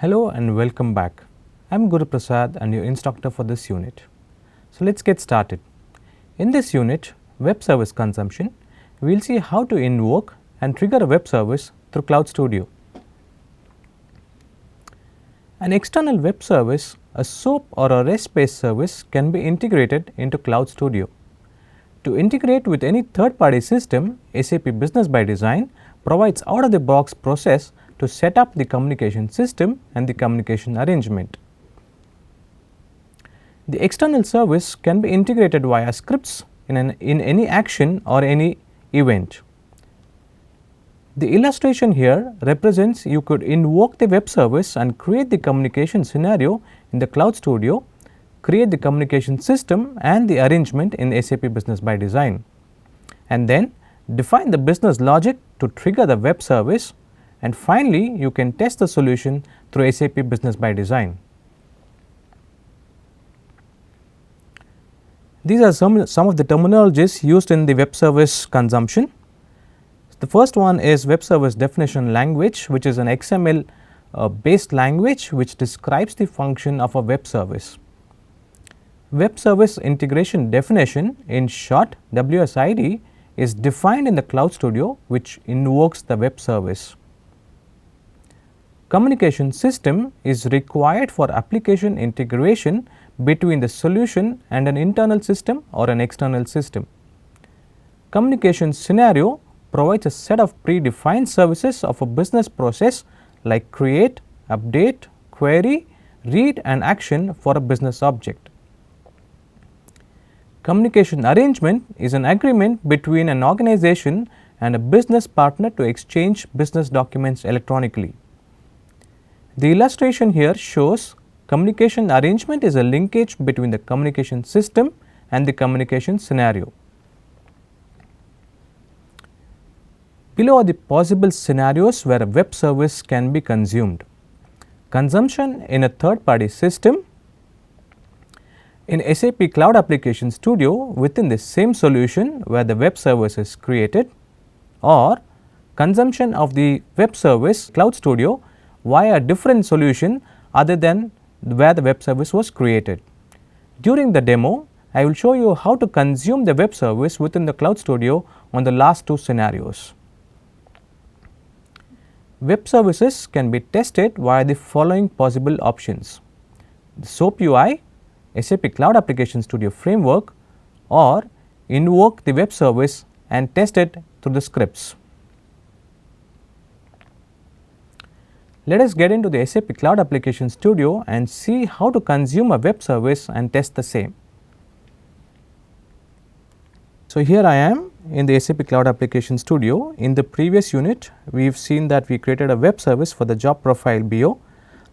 Hello and welcome back. I am Guru Prasad and your instructor for this unit. So, let us get started. In this unit, web service consumption, we will see how to invoke and trigger a web service through Cloud Studio. An external web service, a SOAP or a REST based service can be integrated into Cloud Studio. To integrate with any third party system, SAP Business by Design provides out of the box process to set up the communication system and the communication arrangement. The external service can be integrated via scripts in any action or any event. The illustration here represents you could invoke the web service and create the communication scenario in the Cloud Studio, create the communication system and the arrangement in SAP Business by Design, and then define the business logic to trigger the web service, and finally you can test the solution through SAP Business by Design. These are some of the terminologies used in the web service consumption. The first one is web service definition language, which is an XML based language which describes the function of a web service. Web service integration definition, in short WSID, is defined in the Cloud Studio, which invokes the web service. Communication system is required for application integration between the solution and an internal system or an external system. Communication scenario provides a set of predefined services of a business process like create, update, query, read and action for a business object. Communication arrangement is an agreement between an organization and a business partner to exchange business documents electronically. The illustration here shows communication arrangement is a linkage between the communication system and the communication scenario. Below are the possible scenarios where a web service can be consumed. Consumption in a third party system, in SAP Cloud Application Studio within the same solution where the web service is created, or consumption of the web service Cloud Studio via a different solution other than where the web service was created. During the demo, I will show you how to consume the web service within the Cloud Studio on the last two scenarios. Web services can be tested via the following possible options: the SOAP UI, SAP Cloud Application Studio framework, or invoke the web service and test it through the scripts. Let us get into the SAP Cloud Application Studio and see how to consume a web service and test the same. So, here I am in the SAP Cloud Application Studio. In the previous unit, we have seen that we created a web service for the job profile BO.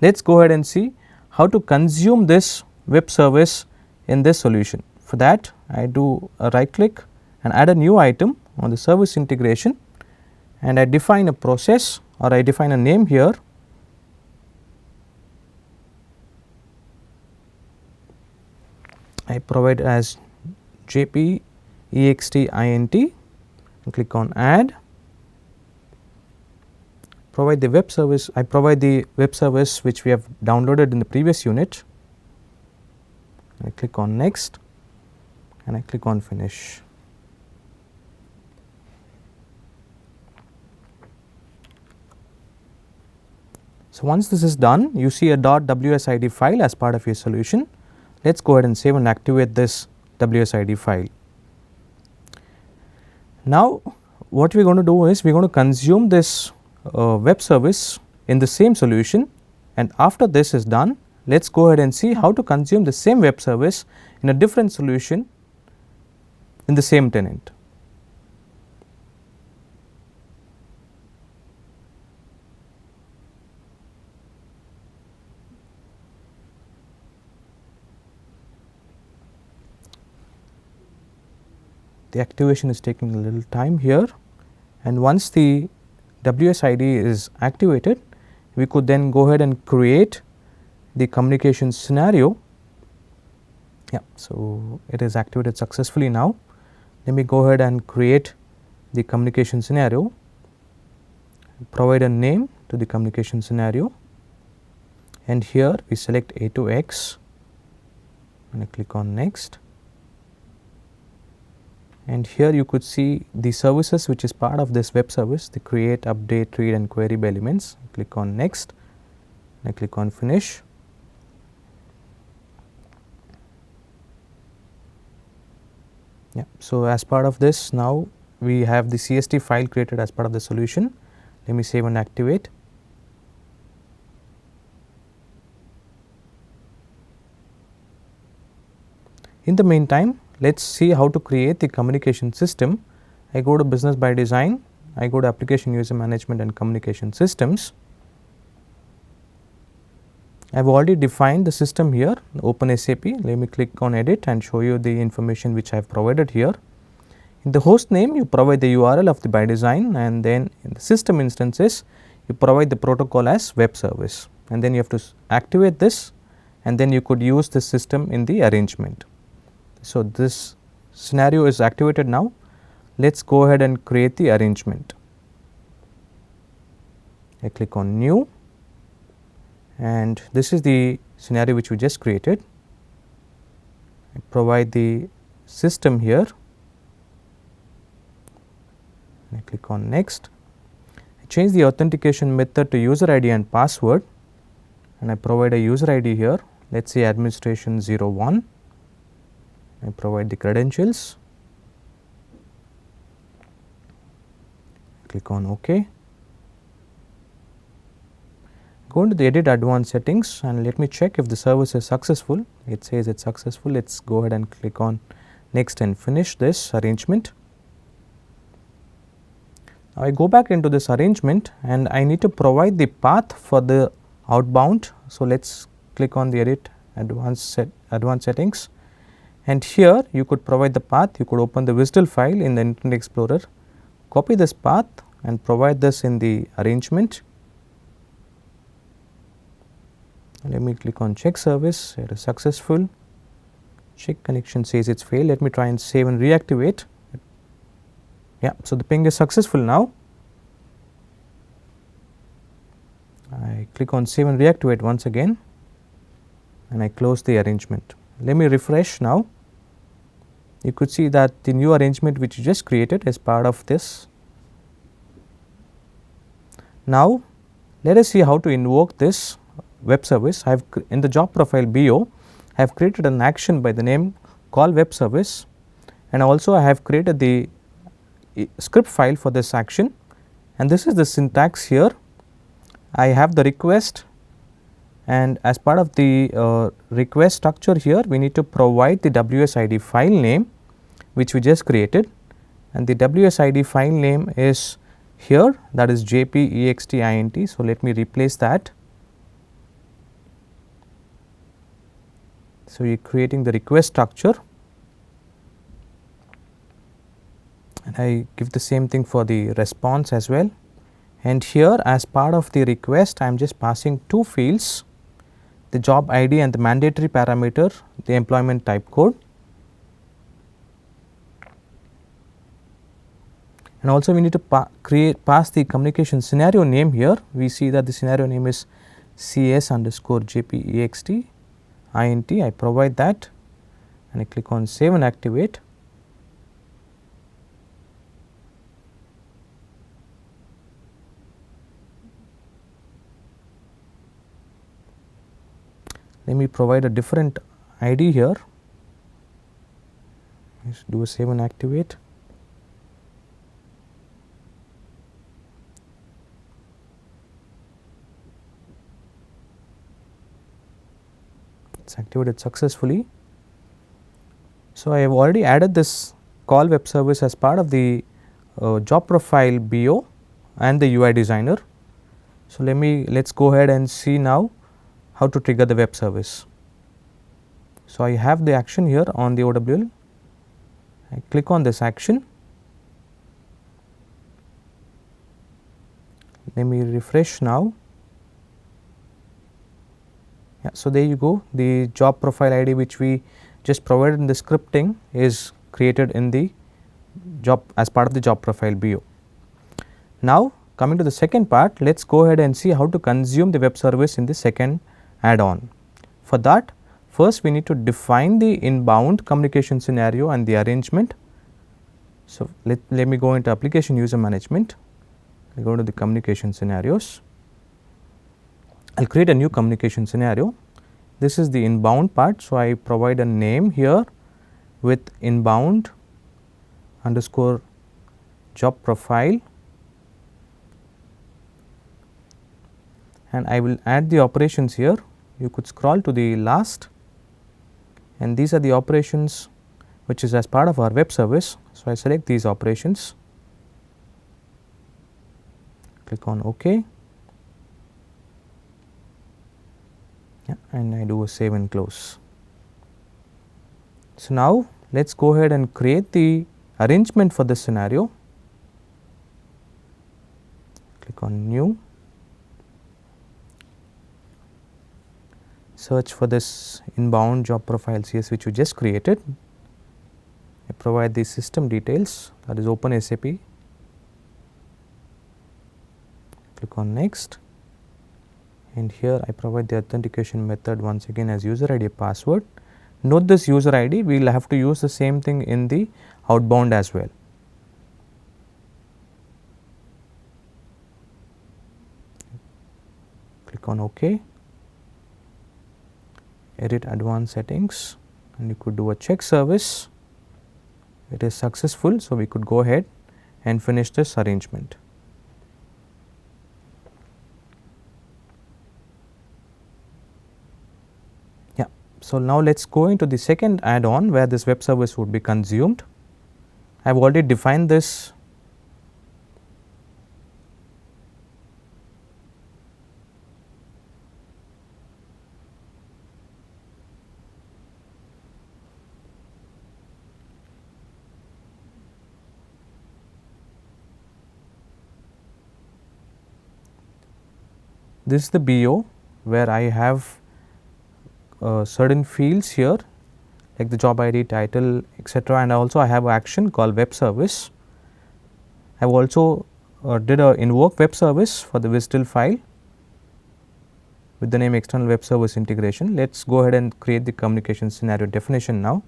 Let us go ahead and see how to consume this web service in this solution. For that, I do a right click and add a new item on the service integration, and I define a process, or I define a name here. I provide as JP EXTINT and click on add. Provide the web service. I provide the web service which we have downloaded in the previous unit. I click on next and I click on finish. So, once this is done, you see a .wsid file as part of your solution. Let us go ahead and save and activate this WSID file. Now, what we are going to do is we are going to consume this web service in the same solution, and after this is done, let us go ahead and see how to consume the same web service in a different solution in the same tenant. The activation is taking a little time here, and once the WSID is activated, we could then go ahead and create the communication scenario. Yeah, so it is activated successfully now. Let me go ahead and create the communication scenario, provide a name to the communication scenario. and here we select A2X and I click on next, and here you could see the services which is part of this web service, the create, update, read and query by elements. I click on next and I click on finish. Yeah. So, as part of this, now we have the CST file created as part of the solution. Let me save and activate. In the meantime, let us see how to create the communication system. I go to business by design, I go to application user management and communication systems. I have already defined the system here, OpenSAP. Let me click on edit and show you the information which I have provided here. In the host name, you provide the URL of the by design, and then in the system instances, you provide the protocol as web service, and then you have to activate this, and then you could use this system in the arrangement. So, this scenario is activated now. Let us go ahead and create the arrangement. I click on new, and this is the scenario which we just created. I provide the system here. I click on next. I change the authentication method to user ID and password, and I provide a user ID here. Let us say administration 01. I provide the credentials. Click on OK. Go into the edit advanced settings and let me check if the service is successful. It says it is successful. Let us go ahead and click on next and finish this arrangement. Now, I go back into this arrangement and I need to provide the path for the outbound. So, let us click on the edit advanced settings, and here you could provide the path. You could open the WSDL file in the Internet Explorer, copy this path and provide this in the arrangement. Let me click on check service, it is successful. Check connection says it is failed. Let me try and save and reactivate. Yeah, so the ping is successful now. I click on save and reactivate once again, and I close the arrangement. Let me refresh now. You could see that the new arrangement which you just created is part of this. Now, let us see how to invoke this web service. I have in the job profile BO, I have created an action by the name call web service, and also I have created the script file for this action, and this is the syntax here. I have the request, and as part of the request structure here, we need to provide the WSID file name which we just created, and the WSID file name is here, that is JPEXTINT. So, let me replace that. So, you are creating the request structure, and I give the same thing for the response as well, and here as part of the request I am just passing two fields, the job ID and the mandatory parameter, the employment type code. And also we need to pass the communication scenario name here. We see that the scenario name is CS_JPEXT INT. I provide that and I click on save and activate. Let me provide a different ID here. Let's do a save and activate. It is activated successfully. So, I have already added this call web service as part of the job profile BO and the UI designer. So, let us go ahead and see now how to trigger the web service. So, I have the action here on the OWL. I click on this action. Let me refresh now. Yeah, so, there you go, the job profile ID which we just provided in the scripting is created in the job as part of the job profile BO. Now, coming to the second part, let us go ahead and see how to consume the web service in the second add-on. For that, first we need to define the inbound communication scenario and the arrangement. So, let me go into application user management. I go to the communication scenarios. I will create a new communication scenario. This is the inbound part. So, I provide a name here with inbound underscore job profile, and I will add the operations here. You could scroll to the last, and these are the operations which is as part of our web service. So, I select these operations, click on OK, and I do a save and close. So, now let us go ahead and create the arrangement for this scenario. Click on new, search for this inbound job profile CS which we just created. I provide the system details, that is OpenSAP. Click on next, and here I provide the authentication method once again as user ID password. Note this user ID, we will have to use the same thing in the outbound as well. Click on OK, edit advanced settings, and you could do a check service. It is successful, so we could go ahead and finish this arrangement. Yeah. So, now let us go into the second add-on where this web service would be consumed. I have already defined this. This is the BO where I have certain fields here like the job ID, title, etc., and also I have an action called web service. I have also did a invoke web service for the WSDL file with the name external web service integration. Let us go ahead and create the communication scenario definition now.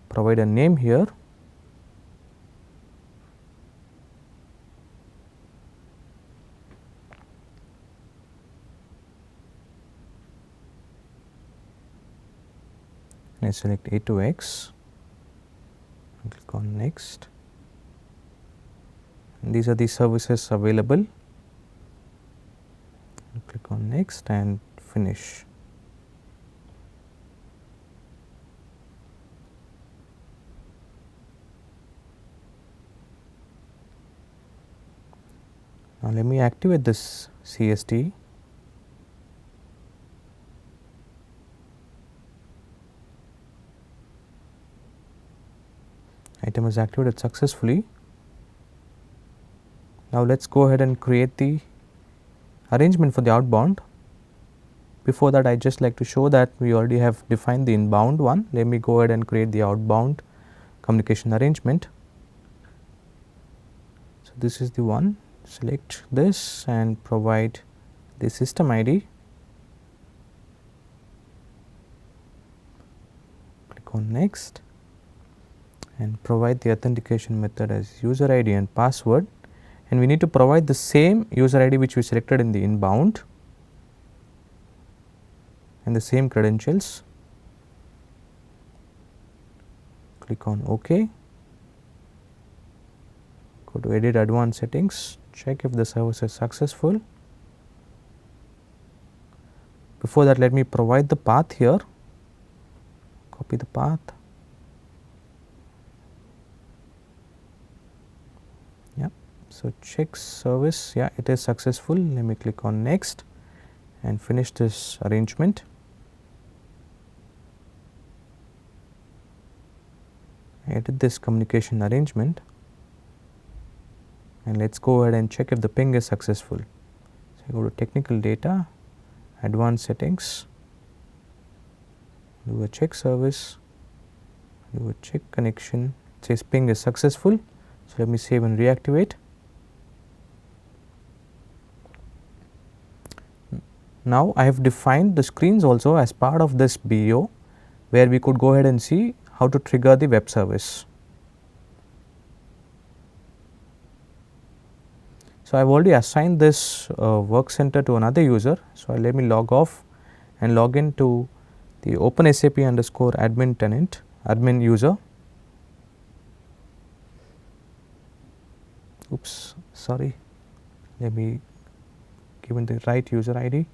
Provide a name here. I select A2X and click on next, and these are the services available. Click on next and finish. Now, let me activate this CST. Item is activated successfully. Now, let us go ahead and create the arrangement for the outbound. Before that, I just like to show that we already have defined the inbound one. Let me go ahead and create the outbound communication arrangement. So, this is the one. Select this and provide the system ID. Click on next and provide the authentication method as user ID and password, and we need to provide the same user ID which we selected in the inbound and the same credentials. Click on OK, go to edit advanced settings, check if the service is successful. Before that, let me provide the path here, copy the path. So, check service, yeah, it is successful. Let me click on next and finish this arrangement. Edit this communication arrangement, and let us go ahead and check if the ping is successful. So, I go to technical data, advanced settings, do a check service, do a check connection, it says ping is successful. So, let me save and reactivate. now I have defined the screens also as part of this BO, where we could go ahead and see how to trigger the web service. So, I have already assigned this work center to another user. So, let me log off and log in to the OpenSAP underscore admin tenant, admin user. Oops, sorry, let me give in the right user ID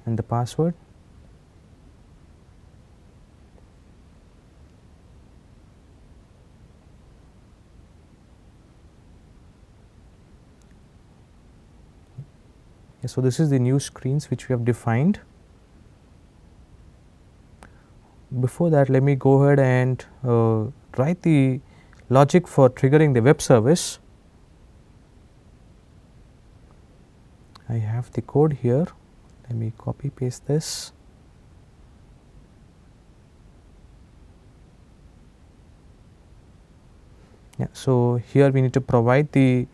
and the password. So, this is the new screens which we have defined. Before that, let me go ahead and write the logic for triggering the web service. I have the code here, let me copy paste this. Yeah, so here we need to provide the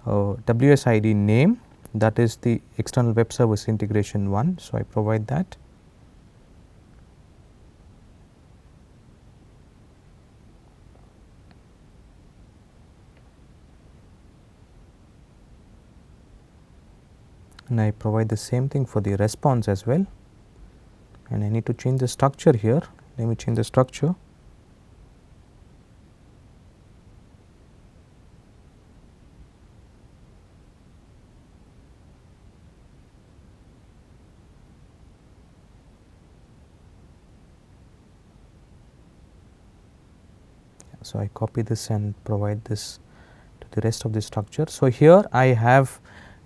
WSID name, that is the external web service integration 1. So, I provide that. And I provide the same thing for the response as well, and I need to change the structure here. Let me change the structure. So, I copy this and provide this to the rest of the structure. So, here I have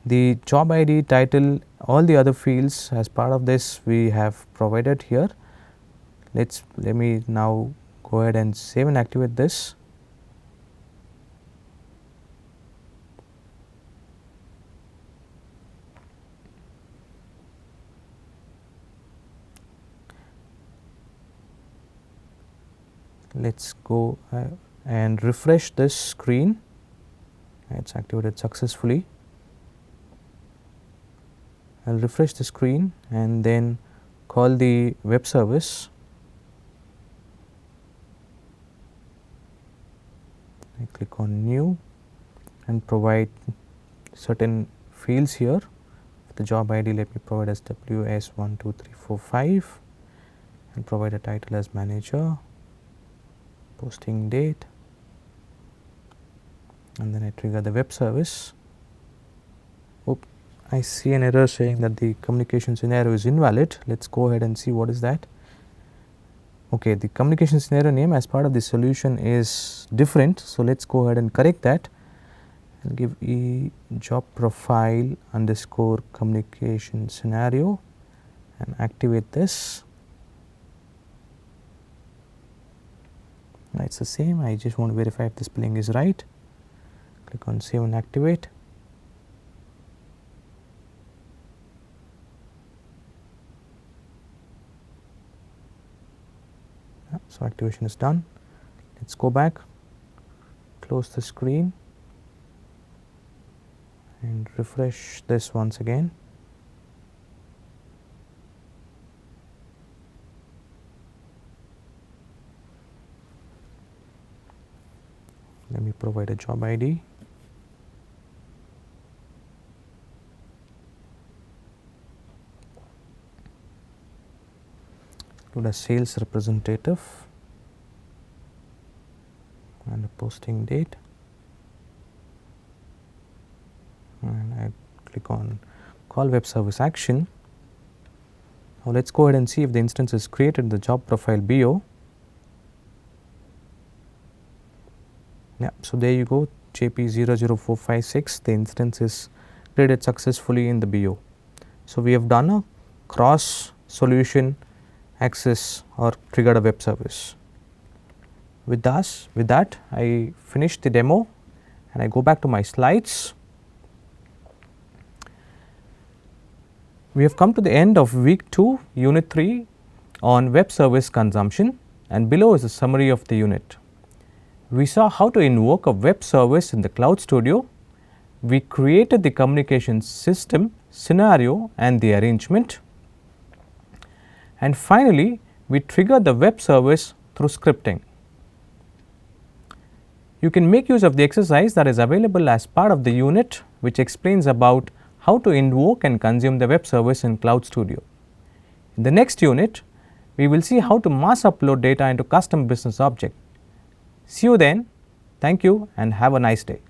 the job ID, title, all the other fields as part of this we have provided here. Let me now go ahead and save and activate this. Let us go and refresh this screen. It is activated successfully. I will refresh the screen and then call the web service. I click on new and provide certain fields here. The job ID, let me provide as WS12345 and provide a title as manager, posting date, and then I trigger the web service. Oops, I see an error saying that the communication scenario is invalid. Let us go ahead and see what is that. Okay, the communication scenario name as part of the solution is different. So, let us go ahead and correct that and give e job profile underscore communication scenario and activate this. It is the same. I just want to verify if the spelling is right. Click on save and activate. So, activation is done. Let us go back, close the screen and refresh this once again. Let me provide a job ID. Include a sales representative and a posting date, and I click on call web service action. Now, let us go ahead and see if the instance is created in the job profile BO. Yeah, so there you go, JP00456, the instance is created successfully in the BO. So, we have done a cross solution access or triggered a web service. With that I finish the demo and I go back to my slides. We have come to the end of week 2 unit 3 on web service consumption, and below is a summary of the unit. We saw how to invoke a web service in the Cloud Studio. We created the communication system scenario and the arrangement. And finally, we trigger the web service through scripting. You can make use of the exercise that is available as part of the unit which explains about how to invoke and consume the web service in Cloud Studio. In the next unit, we will see how to mass upload data into custom business object. See you then. Thank you and have a nice day.